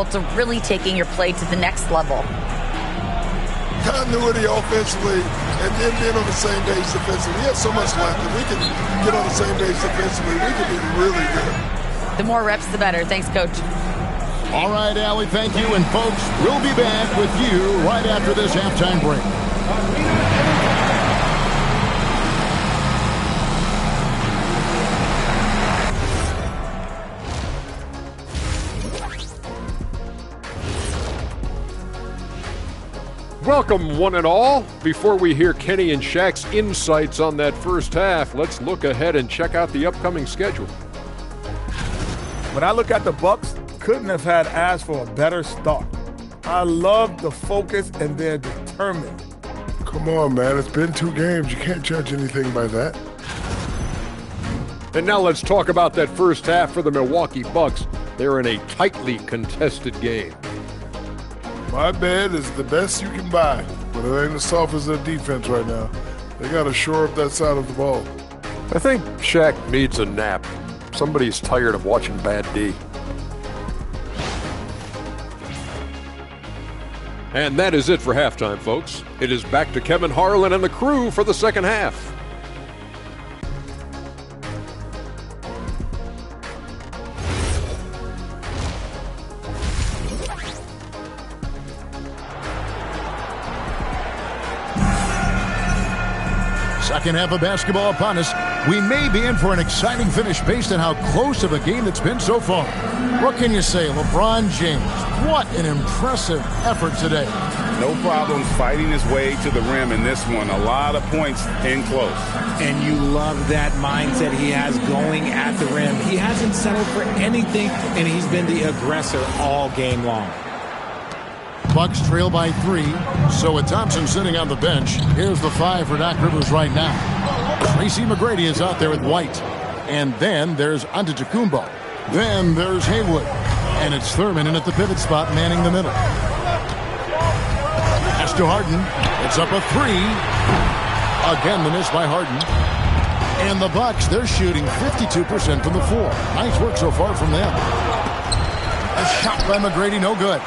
to really taking your play to the next level. Continuity offensively and then being on the same page defensively. We have so much left. If we can get on the same page defensively, we can be really good. The more reps, the better. Thanks, Coach. All right, Allie, thank you. And, folks, we'll be back with you right after this halftime break. Welcome, one and all. Before we hear Kenny and Shaq's insights on that first half, let's look ahead and check out the upcoming schedule. When I look at the Bucks, couldn't have had asked for a better start. I love the focus and they're determined. Come on, man. It's been 2 games. You can't judge anything by that. And now let's talk about that first half for the Milwaukee Bucks. They're in a tightly contested game. My bed is the best you can buy, but it ain't as soft as their defense right now. They got to shore up that side of the ball. I think Shaq needs a nap. Somebody's tired of watching bad D. And that is it for halftime, folks. It is back to Kevin Harlan and the crew for the second half. Second half of basketball upon us. We may be in for an exciting finish based on how close of a game it's been so far. What can you say, LeBron James? What an impressive effort today. No problems fighting his way to the rim in this one. A lot of points in close. And you love that mindset he has going at the rim. He hasn't settled for anything, and he's been the aggressor all game long. Bucks trail by 3. So with Thompson sitting on the bench, here's the 5 for Doc Rivers right now. Tracy McGrady is out there with White. And then there's Antetokounmpo. Then there's Haywood. And it's Thurman in at the pivot spot, manning the middle. Pass to Harden. It's up a 3. Again, the miss by Harden. And the Bucks, they're shooting 52% from the floor. Nice work so far from them. A shot by McGrady, no good.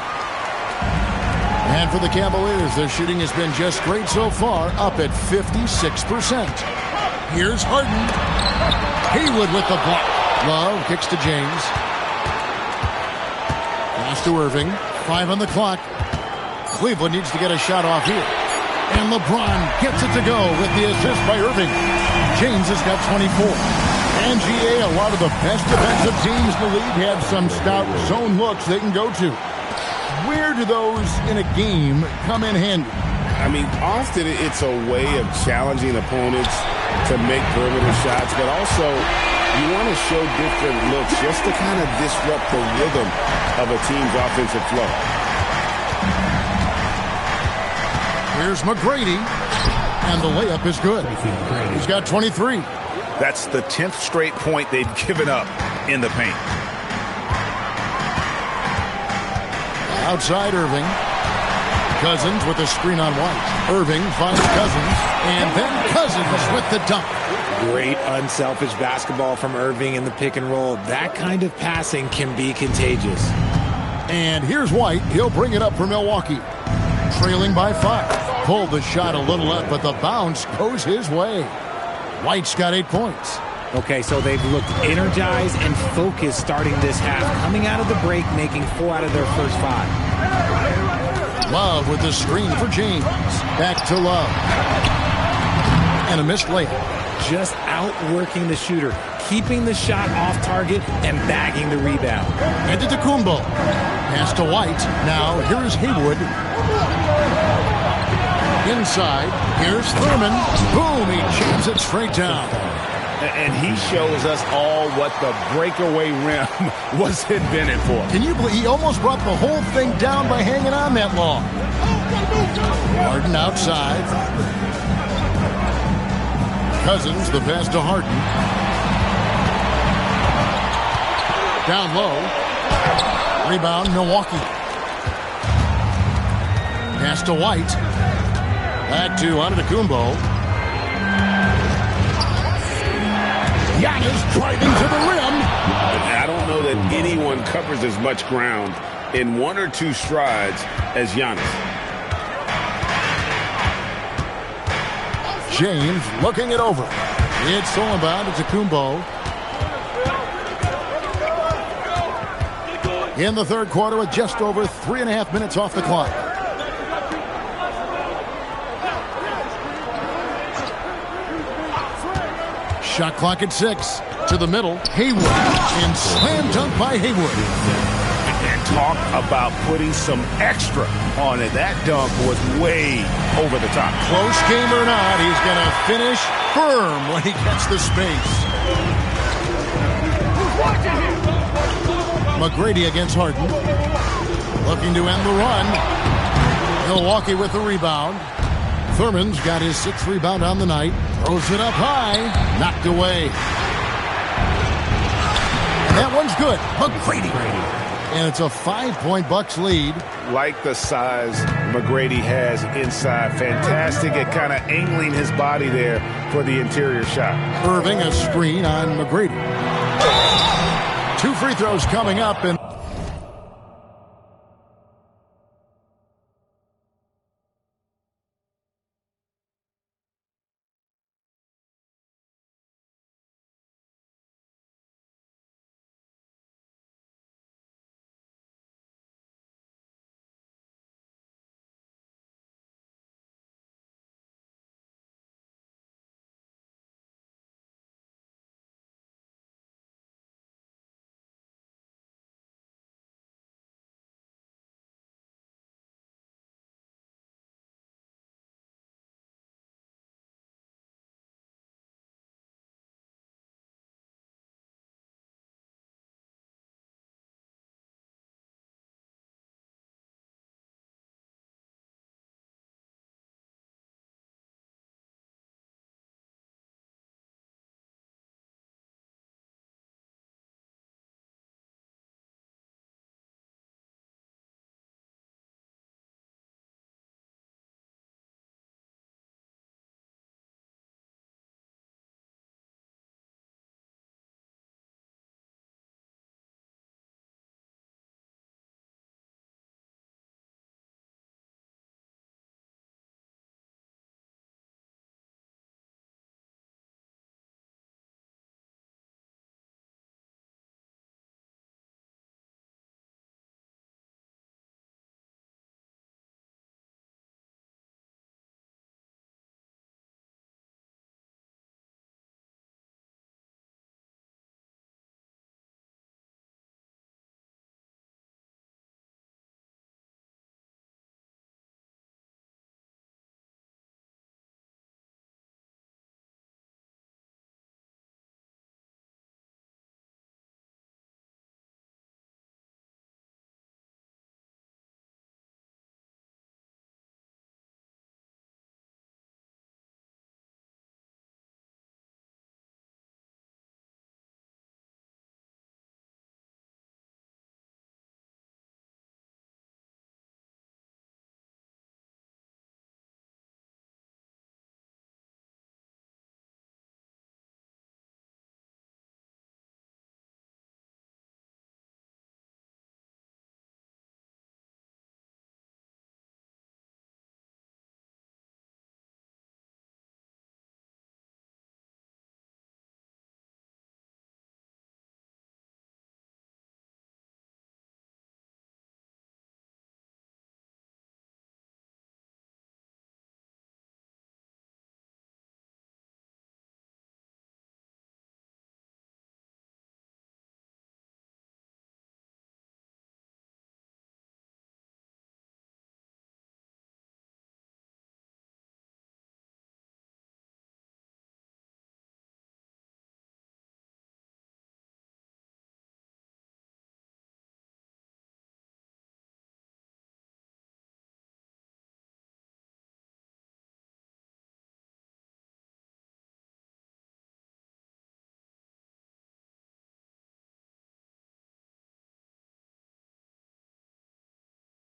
And for the Cavaliers, their shooting has been just great so far, up at 56%. Here's Harden. Haywood with the block. Love kicks to James. Pass to Irving. 5 on the clock. Cleveland needs to get a shot off here. And LeBron gets it to go with the assist by Irving. James has got 24. And GA, a lot of the best defensive teams in the league have some stout zone looks they can go to. Where do those in a game come in handy? I mean, often it's a way of challenging opponents to make perimeter shots, but also you want to show different looks just to kind of disrupt the rhythm of a team's offensive flow. Here's McGrady, and the layup is good. He's got 23. That's the 10th straight point they've given up in the paint. Outside Irving. Cousins with a screen on White. Irving finds Cousins, and then Cousins with the dunk. Great unselfish basketball from Irving in the pick and roll. That kind of passing can be contagious. And here's White. He'll bring it up for Milwaukee. Trailing by 5. Pulled the shot a little up, but the bounce goes his way. White's got 8 points. Okay, so they've looked energized and focused starting this half. Coming out of the break, making 4 out of their first 5. Love with the screen for James. Back to Love. And a missed layup. Just outworking the shooter, keeping the shot off target and bagging the rebound. Antetokounmpo. Pass to White. Now here's Haywood. Inside. Here's Thurman. Boom, he jams it straight down. And he shows us all what the breakaway rim was invented for. Can you believe he almost brought the whole thing down by hanging on that long? Harden outside. Cousins, the pass to Harden. Down low. Rebound, Milwaukee. Pass to White. Back to Antetokounmpo. Giannis driving to the rim. I don't know that anyone covers as much ground in 1 or 2 strides as Giannis. James looking it over. It's stolen by Antetokounmpo. In the third quarter with just over 3.5 minutes off the clock. Shot clock at 6. To the middle. Hayward. And slam dunk by Hayward. And talk about putting some extra on it. That dunk was way over the top. Close game or not, he's going to finish firm when he gets the space. McGrady against Harden. Looking to end the run. Milwaukee with the rebound. Thurman's got his 6th rebound on the night. Throws it up high. Knocked away. And that one's good. McGrady. And it's a 5-point Bucks lead. Like the size McGrady has inside. Fantastic at kind of angling his body there for the interior shot. Irving a screen on McGrady. 2 free throws coming up. And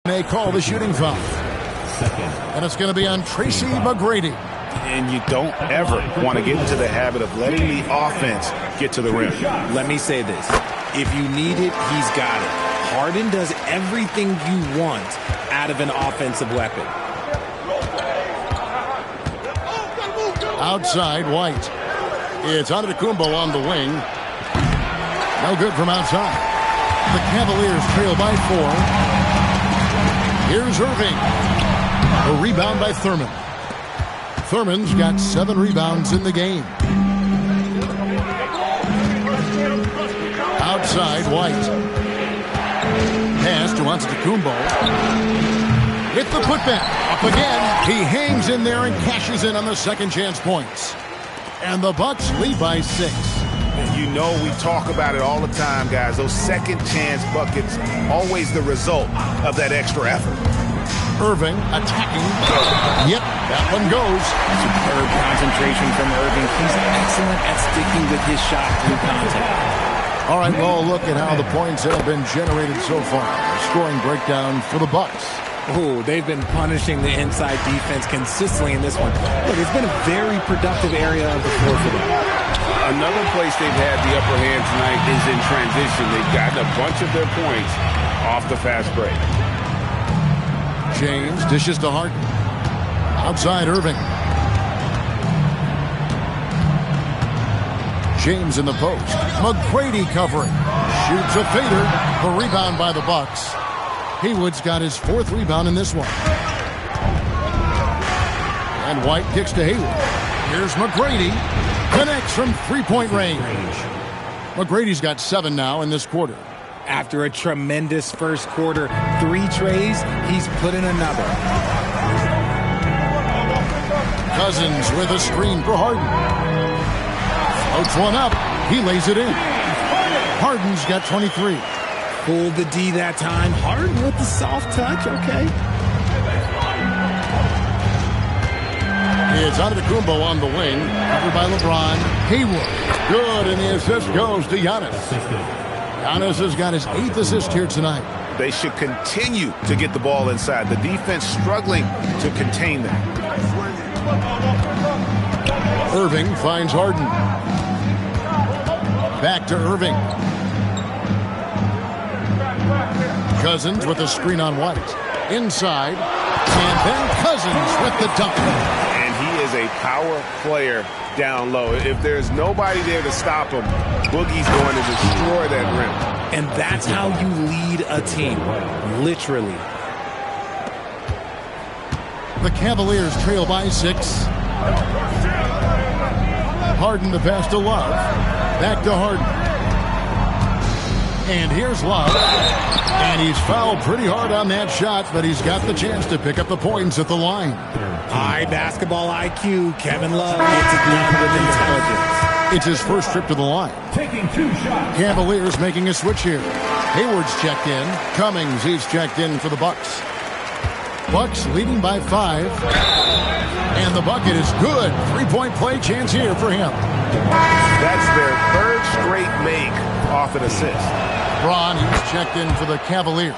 they call the shooting foul. And it's going to be on Tracy McGrady. And you don't ever want to get into the habit of letting the offense get to the rim. Let me say this. If you need it, he's got it. Harden does everything you want out of an offensive weapon. Outside, White. It's Antetokounmpo on the wing. No good from outside. The Cavaliers trail by 4. Here's Irving. A rebound by Thurman. Thurman's got 7 rebounds in the game. Outside, White. Pass to Antetokounmpo. With the putback. Up again. He hangs in there and cashes in on the second chance points. And the Bucks lead by 6. You know we talk about it all the time, guys. Those second chance buckets, always the result of that extra effort. Irving attacking. Yep, that one goes. Superb concentration from Irving. He's excellent at sticking with his shot through contact. All right, well, look at how the points have been generated so far. Scoring breakdown for the Bucks. Oh, they've been punishing the inside defense consistently in this one. Look, it's been a very productive area of the floor for them. Another place they've had the upper hand tonight is in transition. They've gotten a bunch of their points off the fast break. James dishes to Harden. Outside, Irving. James in the post. McGrady covering. Shoots a fader. A rebound by the Bucks. Haywood's got his 4th rebound in this one. And White kicks to Hayward. Here's McGrady. Connects from 3-point range. McGrady's got 7 now in this quarter. After a tremendous first quarter, 3 trays, he's put in another. Cousins with a screen for Harden. Floats one up. He lays it in. Harden's got 23. Pulled the D that time. Harden with the soft touch. Okay. It's Antetokounmpo on the wing. Covered by LeBron. Hayward. Good, and the assist goes to Giannis. Giannis has got his 8th assist here tonight. They should continue to get the ball inside. The defense struggling to contain them. Irving finds Harden. Back to Irving. Cousins with a screen on White. Inside. And then Cousins with the dunk. And he is a power player down low. If there's nobody there to stop him, Boogie's going to destroy that rim. And that's how you lead a team. Literally. The Cavaliers trail by 6. Harden the pass to Love. Back to Harden. And here's Love. And he's fouled pretty hard on that shot, but he's got the chance to pick up the points at the line. High basketball IQ. Kevin Love gets it done with intelligence. It's his first trip to the line. Taking 2 shots. Cavaliers making a switch here. Hayward's checked in. Cummings, he's checked in for the Bucks. Bucks leading by 5. And the bucket is good. 3-point play chance here for him. That's their 3rd straight make off an assist. Braun, he's checked in for the Cavaliers.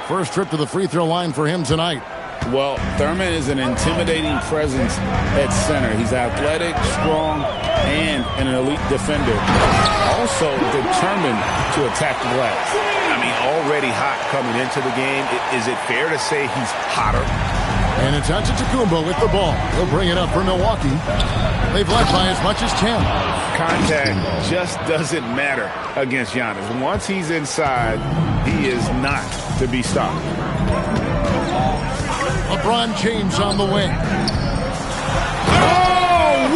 First trip to the free throw line for him tonight. Well, Thurman is an intimidating presence at center. He's athletic, strong, and an elite defender. Also determined to attack the glass. I mean, already hot coming into the game. Is it fair to say he's hotter? And it's Antetokounmpo with the ball. He'll bring it up for Milwaukee. They've led by as much as 10. Contact just doesn't matter against Giannis. Once he's inside, he is not to be stopped. LeBron James on the wing. Oh,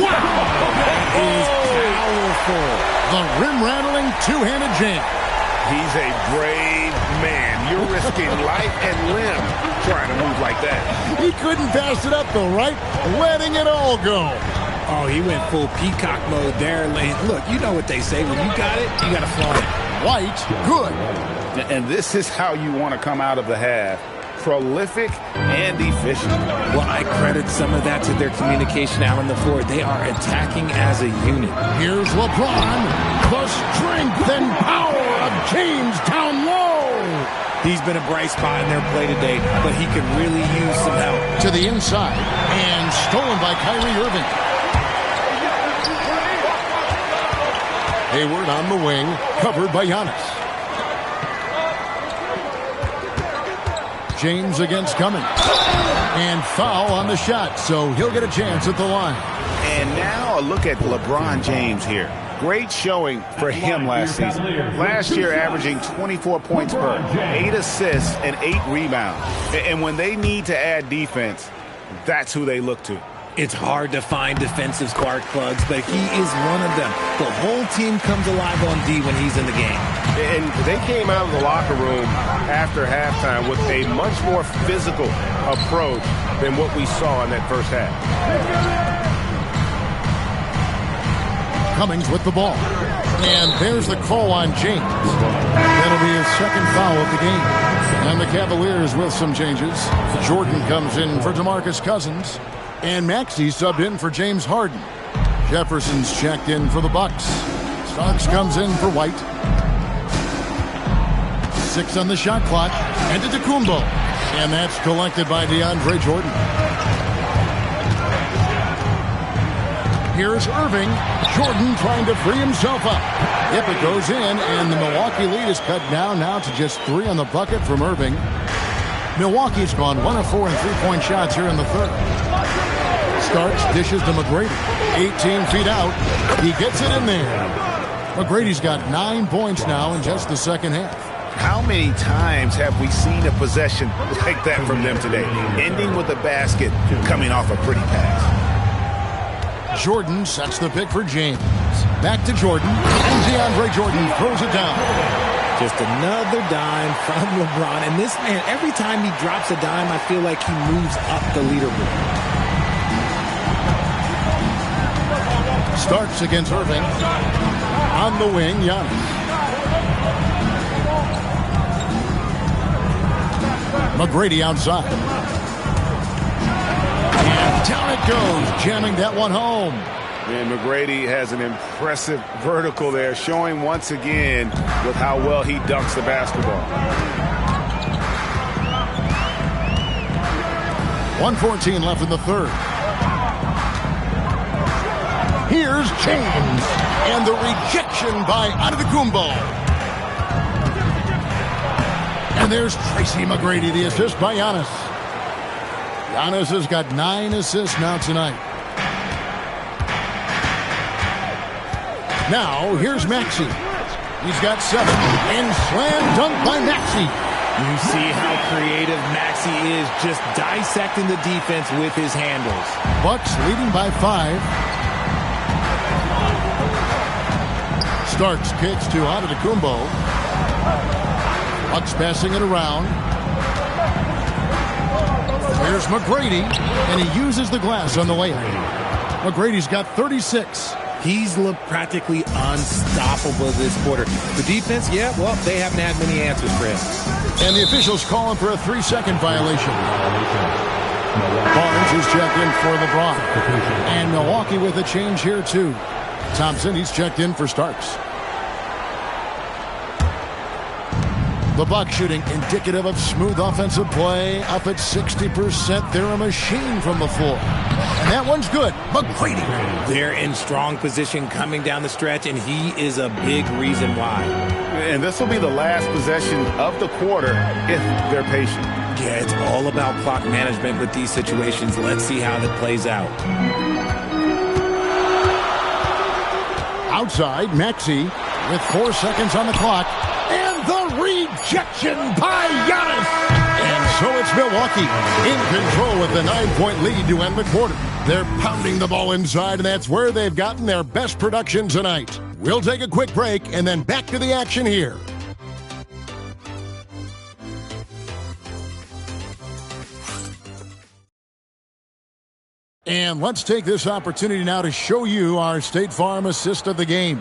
wow! That is powerful. The rim-rattling two-handed jam. He's a brave man. You're risking life and limb trying to move like that. He couldn't pass it up, though, right? Letting it all go. Oh, he went full peacock mode there. Look, you know what they say. When you got it, you got to flaunt it. White, good. And this is how you want to come out of the half. Prolific and efficient. Well, I credit some of that to their communication out on the floor. They are attacking as a unit. Here's LeBron. The strength and power of James down low. He's been a bright spot in their play today, but he could really use some help. To the inside and stolen by Kyrie Irving. Hayward on the wing, covered by Giannis. James against Cummings. And foul on the shot, so he'll get a chance at the line. And now a look at LeBron James here. Great showing for him last season. Last year averaging 24 points per, 8 assists, and 8 rebounds. And when they need to add defense, that's who they look to. It's hard to find defensive spark plugs, but he is one of them. The whole team comes alive on D when he's in the game. And they came out of the locker room after halftime with a much more physical approach than what we saw in that first half. Cummings with the ball. And there's the call on James. That'll be his second foul of the game. And the Cavaliers with some changes. Jordan comes in for DeMarcus Cousins. And Maxey subbed in for James Harden. Jefferson's checked in for the Bucks. Starks comes in for White. 6 on the shot clock. And to Antetokounmpo. And that's collected by DeAndre Jordan. Here's Irving. Jordan trying to free himself up. If it goes in, and the Milwaukee lead is cut down now to just 3 on the bucket from Irving. Milwaukee's gone 1 of 4 in three-point shots here in the third. Starks dishes to McGrady. 18 feet out. He gets it in there. McGrady's got 9 points now in just the second half. How many times have we seen a possession like that from them today? Ending with a basket, coming off a pretty pass. Jordan sets the pick for James. Back to Jordan. And DeAndre Jordan throws it down. Just another dime from LeBron. And this man, every time he drops a dime, I feel like he moves up the leaderboard. Starks against Irving. On the wing, Giannis. McGrady outside. And down it goes, jamming that one home. And McGrady has an impressive vertical there, showing once again with how well he dunks the basketball. 1:14 left in the third. Here's James. And the rejection by Antetokounmpo. And there's Tracy McGrady, the assist by Giannis. Giannis has got 9 assists now tonight. Now, here's Maxey. He's got 7. And slam dunk by Maxey. You see how creative Maxey is, just dissecting the defense with his handles. Bucks leading by 5. Starks kicks to Antetokounmpo. Bucks passing it around. Here's McGrady, and he uses the glass on the layup. McGrady's got 36. He's looked practically unstoppable this quarter. The defense, yeah, well, they haven't had many answers for him. And the officials calling for a 3-second violation. Barnes is checked in for LeBron. And Milwaukee with a change here, too. Thompson, he's checked in for Starks. The Bucks shooting indicative of smooth offensive play. Up at 60%. They're a machine from the floor. And that one's good. McGrady. They're in strong position coming down the stretch, and he is a big reason why. And this will be the last possession of the quarter if they're patient. Yeah, it's all about clock management with these situations. Let's see how that plays out. Outside, Maxey with 4 seconds on the clock. And the rejection by Giannis. And so it's Milwaukee in control with the 9-point lead to end the quarter. They're pounding the ball inside, and that's where they've gotten their best production tonight. We'll take a quick break and then back to the action here. And let's take this opportunity now to show you our State Farm assist of the game.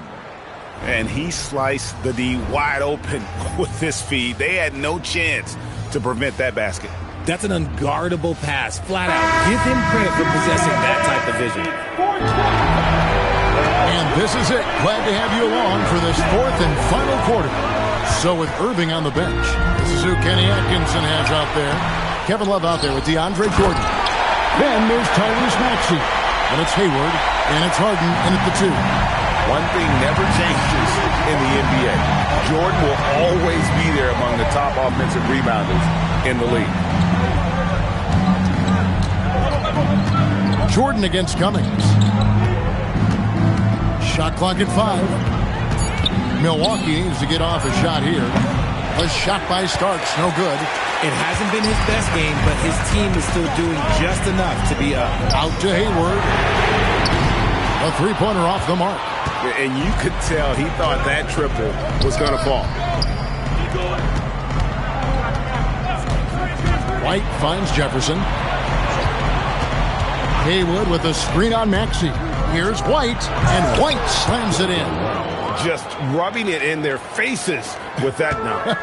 And he sliced the D wide open with this feed. They had no chance to prevent that basket. That's an unguardable pass, flat out. Give him credit for possessing that type of vision. And this is it. Glad to have you along for this 4th and final quarter. So with Irving on the bench, this is who Kenny Atkinson has out there. Kevin Love out there with DeAndre Jordan. Then there's Tyrese Maxey. And it's Hayward. And it's Harden in at the 2. One thing never changes in the NBA. Jordan will always be there among the top offensive rebounders. in the league. Jordan against Cummings. Shot clock at 5. Milwaukee needs to get off a shot here. A shot by Starks, no good. It hasn't been his best game, but his team is still doing just enough to be up. Out to Hayward. A three-pointer off the mark. And you could tell he thought that triple was going to fall. White finds Jefferson. Haywood with a screen on Maxey. Here's White, and White slams it in. Just rubbing it in their faces with that number.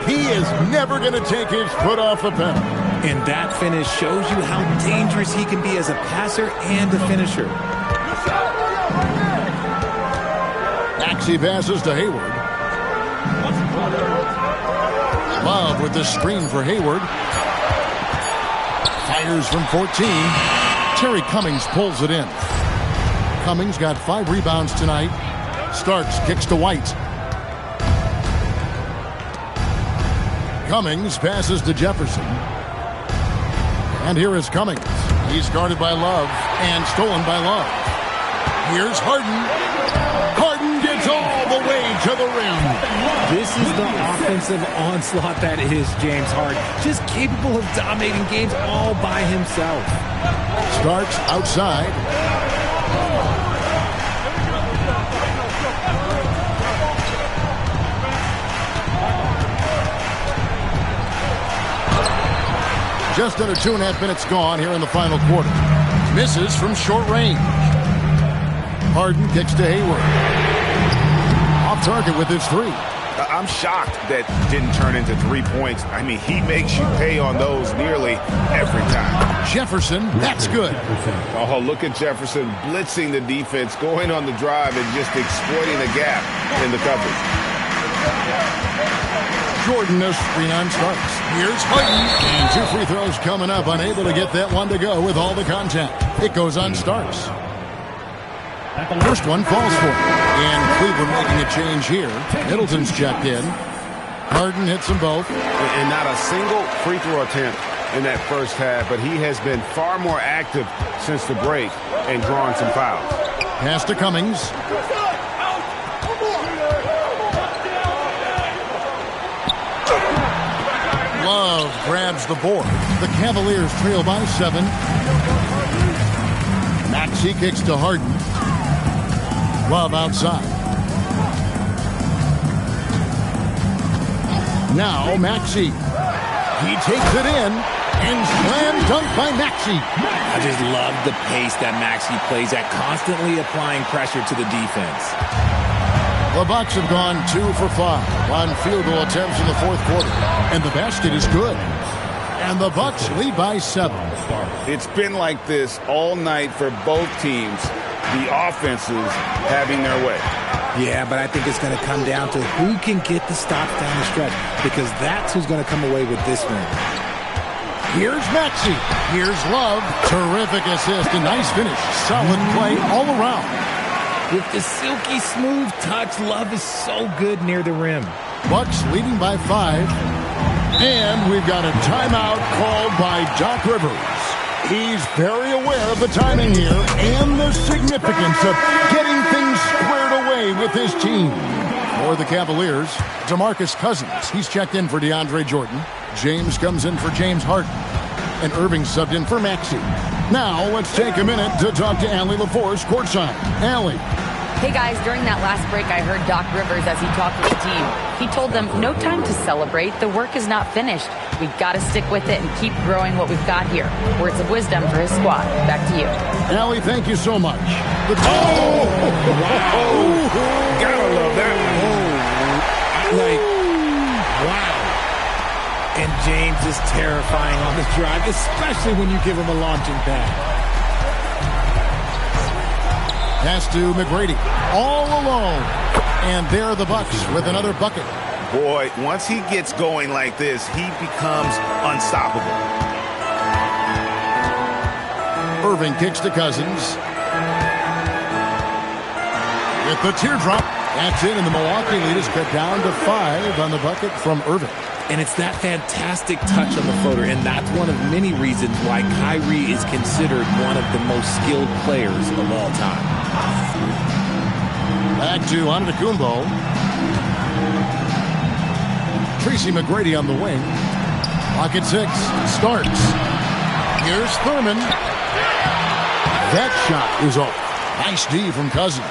He is never going to take his foot off the pedal. And that finish shows you how dangerous he can be as a passer and a finisher. Maxey passes to Hayward. Love with the screen for Hayward. Fires from 14. Terry Cummings pulls it in. Cummings got 5 rebounds tonight. Starks kicks to White. Cummings passes to Jefferson. And here is Cummings. He's guarded by Love and stolen by Love. Here's Harden. Harden gets all the way to the rim. This is the offensive onslaught that is James Harden. Just capable of dominating games all by himself. Starks outside. Just under 2.5 minutes gone here in the final quarter. Misses from short range. Harden kicks to Hayward. Off target with his 3. I'm shocked that didn't turn into 3 points. I mean, he makes you pay on those nearly every time. Jefferson, that's good. Oh, look at Jefferson blitzing the defense, going on the drive, and just exploiting the gap in the coverage. Jordan, a screen on Starks. Here's Harden. And 2 free throws coming up. Unable to get that one to go with all the contact. It goes on Starks. First one falls for him. And Cleveland making a change here. Middleton's checked in. Harden hits them both. And not a single free throw attempt in that first half, but he has been far more active since the break and drawing some fouls. Pass to Cummings. Love grabs the board. The Cavaliers trail by 7. Maxey kicks to Harden. Love outside. Now Maxey. He takes it in and slam dunk by Maxey. I just love the pace that Maxey plays at, constantly applying pressure to the defense. The Bucks have gone 2 for 5 on field goal attempts in the fourth quarter. And the basket is good. And the Bucks lead by 7. It's been like this all night for both teams. The offenses having their way. Yeah, but I think it's going to come down to who can get the stops down the stretch, because that's who's going to come away with this one. Here's Maxey. Here's Love. Terrific assist. A nice finish. Solid play all around. With the silky smooth touch, Love is so good near the rim. Bucks leading by 5. And we've got a timeout called by Doc Rivers. He's very aware of the timing here and the significance of getting things squared away with his team. For the Cavaliers, DeMarcus Cousins. He's checked in for DeAndre Jordan. James comes in for James Harden. And Irving subbed in for Maxey. Now, let's take a minute to talk to Allie LaForce courtside. Allie. Hey guys, during that last break, I heard Doc Rivers as he talked with the team. He told them, no time to celebrate. The work is not finished. We've got to stick with it and keep growing what we've got here. Words of wisdom for his squad. Back to you. Allie, thank you so much. Wow. Gotta love that one. Wow. And James is terrifying on the drive, especially when you give him a launching pad. Pass to McGrady. All alone. And there are the Bucks with another bucket. Boy, once he gets going like this, he becomes unstoppable. Irving kicks to Cousins. With the teardrop. That's in, and the Milwaukee lead is cut down to 5 on the bucket from Irving. And it's that fantastic touch on the floater, and that's one of many reasons why Kyrie is considered one of the most skilled players of all time. Back to Antetokounmpo. Tracy McGrady on the wing. Clock at 6. Starts. Here's Thurman. That shot is off. Nice D from Cousins.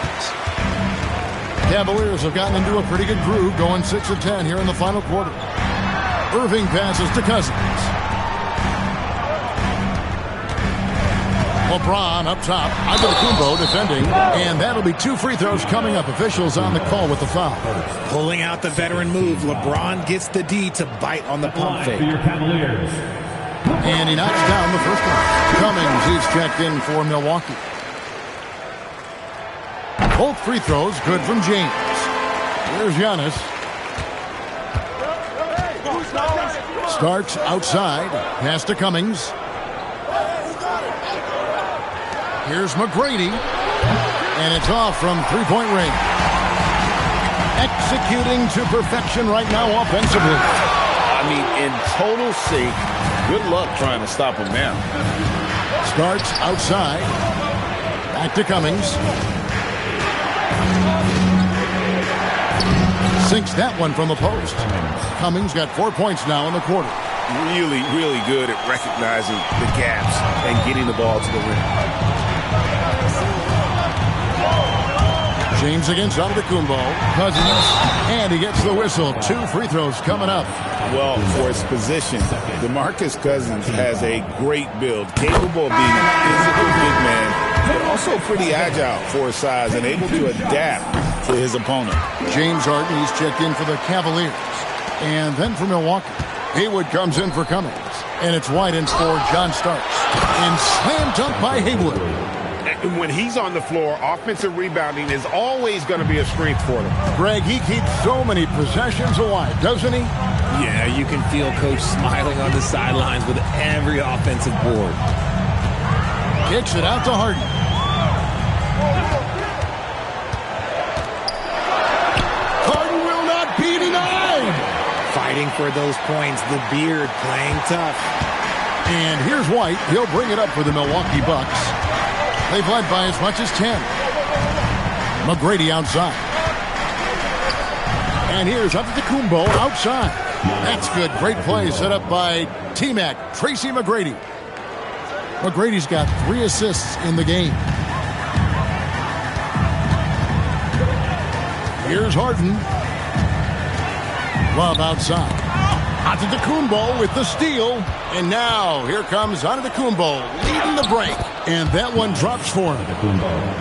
Cavaliers have gotten into a pretty good groove, going 6 of 10 here in the final quarter. Irving passes to Cousins. LeBron up top. Antetokounmpo defending. And that'll be 2 free throws coming up. Officials on the call with the foul. Pulling out the veteran move. LeBron gets the D to bite on the pump fake. And he knocks down the first one. Cummings, he's checked in for Milwaukee. Both free throws good from James. Here's Giannis. Starts outside. Pass to Cummings. Here's McGrady. And it's off from three-point range. Executing to perfection right now offensively. I mean, in total sync. Good luck trying to stop him now. Starts outside. Back to Cummings. Sinks that one from the post. Cummings got 4 points now in the quarter. Really, really good at recognizing the gaps and getting the ball to the rim. James against Antetokounmpo. Cousins. And he gets the whistle. 2 free throws coming up. Well, for his position, DeMarcus Cousins has a great build, capable of being a physical big man, but also pretty agile for his size and able to adapt to his opponent. James Harden, he's checked in for the Cavaliers. And then for Milwaukee, Haywood comes in for Cummings. And it's White in for John Starks. And slam dunk by Haywood. When he's on the floor, offensive rebounding is always going to be a strength for them. Greg, he keeps so many possessions alive, doesn't he? Yeah, you can feel Coach smiling on the sidelines with every offensive board. Kicks it out to Harden. Harden will not be denied. Fighting for those points, the beard playing tough. And here's White. He'll bring it up for the Milwaukee Bucks. They've led by as much as 10. McGrady outside. And here's Antetokounmpo outside. That's good. Great play set up by T-Mac, Tracy McGrady. McGrady's got 3 assists in the game. Here's Harden. Love outside. Antetokounmpo with the steal. And now here comes Antetokounmpo leading the break. And that one drops for him.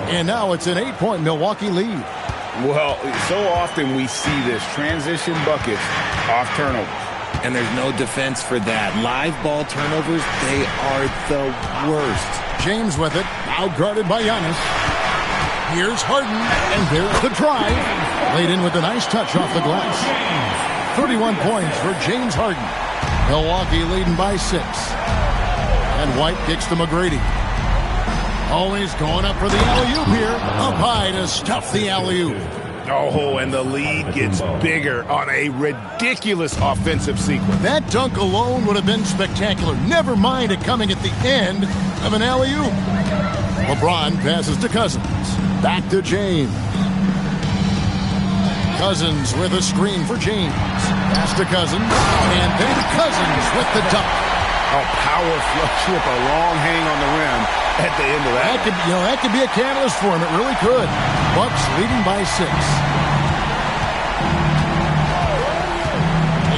And now it's an 8-point Milwaukee lead. Well, so often we see this transition buckets off turnovers. And there's no defense for that. Live ball turnovers, they are the worst. James with it, outguarded by Giannis. Here's Harden, and there's the drive. Laid in with a nice touch off the glass. 31 points for James Harden. Milwaukee leading by 6. And White kicks to McGrady. Always going up for the alley-oop here. Up high to stuff the alley-oop. Oh, and the lead gets bigger on a ridiculous offensive sequence. That dunk alone would have been spectacular. Never mind it coming at the end of an alley-oop. LeBron passes to Cousins. Back to James. Cousins with a screen for James. Pass to Cousins. And then Cousins with the dunk. A power flush with a long hang on the rim at the end of that. That could be a catalyst for him. It really could. Bucks leading by 6.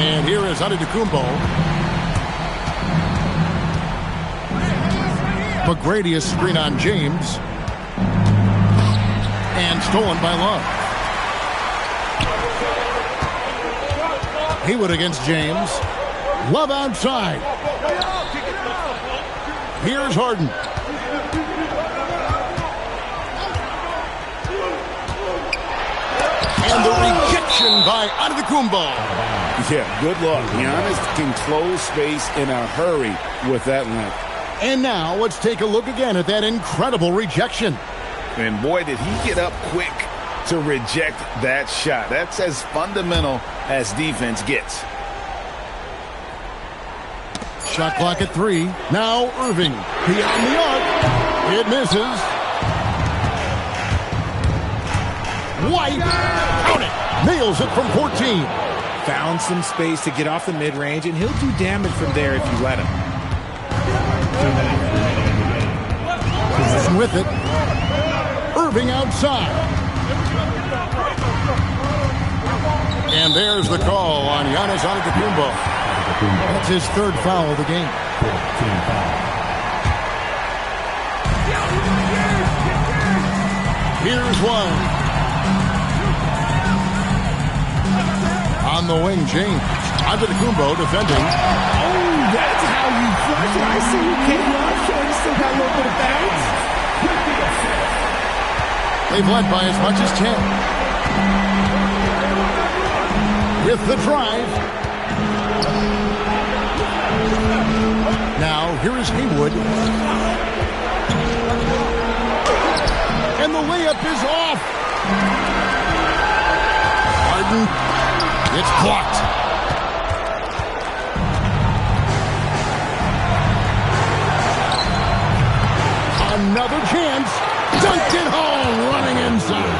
And here is Antetokounmpo. McGrady is screen on James. And stolen by Love. Haywood against James. Love outside. Here's Harden. And the rejection by Antetokounmpo. Yeah, good luck. Giannis can close space in a hurry with that length. And now let's take a look again at that incredible rejection. And boy, did he get up quick to reject that shot. That's as fundamental as defense gets. Shot clock at 3. Now Irving. Beyond the arc. It misses. White. Count it. Nails it from 14. Found some space to get off the mid-range, and he'll do damage from there if you let him. With it. Irving outside. And there's the call on Giannis Antetokounmpo. That's his third foul of the game. Here's one. On the wing, James. Antetokounmpo defending. Oh, that's how you flush it. I see you came off short. You still got a little bit of bounce. They've led by as much as 10. With the drive. Now, here is Haywood. And the layup is off. Harden. It's blocked. Another chance. Dunked it home, running inside.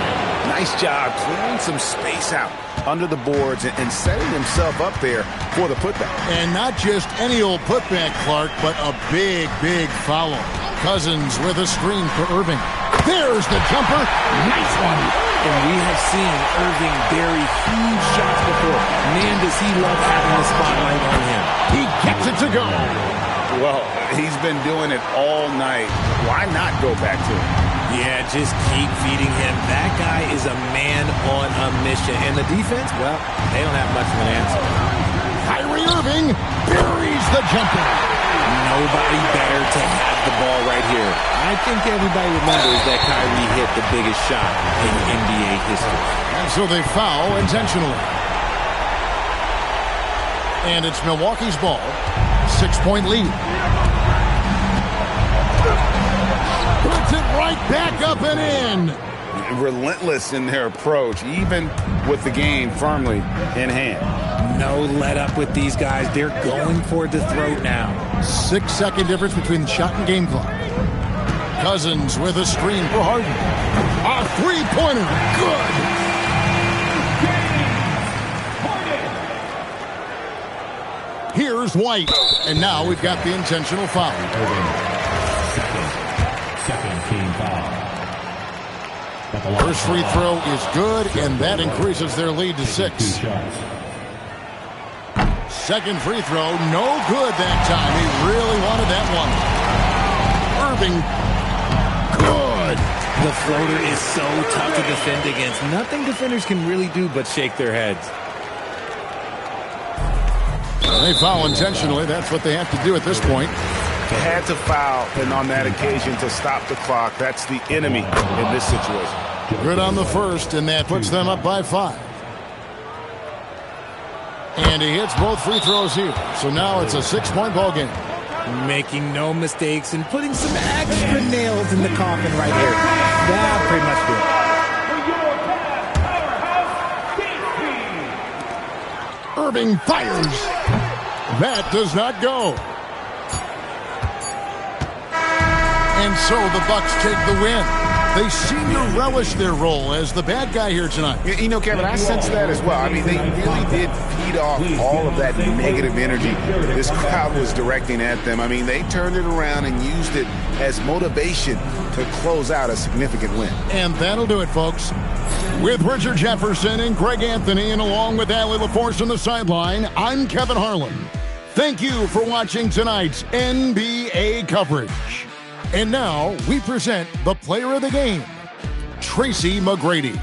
Nice job clearing some space out under the boards and setting himself up there for the putback. And not just any old putback, Clark, but a big, big follow. Cousins with a screen for Irving. There's the jumper. Nice one. And we have seen Irving bury huge shots before. Man, does he love having the spotlight on him. He gets it to go. Well, he's been doing it all night. Why not go back to him? Yeah, just keep feeding him. That guy is a man on a mission. And the defense, well, they don't have much of an answer. Kyrie Irving buries the jumper. Nobody better to have the ball right here. I think everybody remembers that Kyrie hit the biggest shot in NBA history. And so they foul intentionally. And it's Milwaukee's ball. 6-point lead. Puts it right back up and in. Relentless in their approach, even with the game firmly in hand. No let up with these guys. They're going for the throat now. 6-second difference between the shot and game clock. Cousins with a screen for Harden. A three-pointer. Good. Here's White. And now we've got the intentional foul. Second team foul. First free throw is good, and that increases their lead to 6. Second free throw, no good that time. He really wanted that one. Irving, good. The floater is so tough to defend against. Nothing defenders can really do but shake their heads. They foul intentionally. That's what they have to do at this point. They had to foul, and on that occasion to stop the clock. That's the enemy in this situation. Good on the first, and that puts them up by 5. And he hits both free throws here. So now it's a 6-point ball game. Making no mistakes and putting some extra nails in the coffin right here. That pretty much do it. Irving fires. That does not go. And so the Bucks take the win. They seem to relish their role as the bad guy here tonight. You know, Kevin, I sense that as well. I mean, they really did feed off all of that negative energy this crowd was directing at them. I mean, they turned it around and used it as motivation to close out a significant win. And that'll do it, folks. With Richard Jefferson and Greg Anthony, and along with Allie LaForce on the sideline, I'm Kevin Harlan. Thank you for watching tonight's NBA coverage. And now we present the player of the game, Tracy McGrady.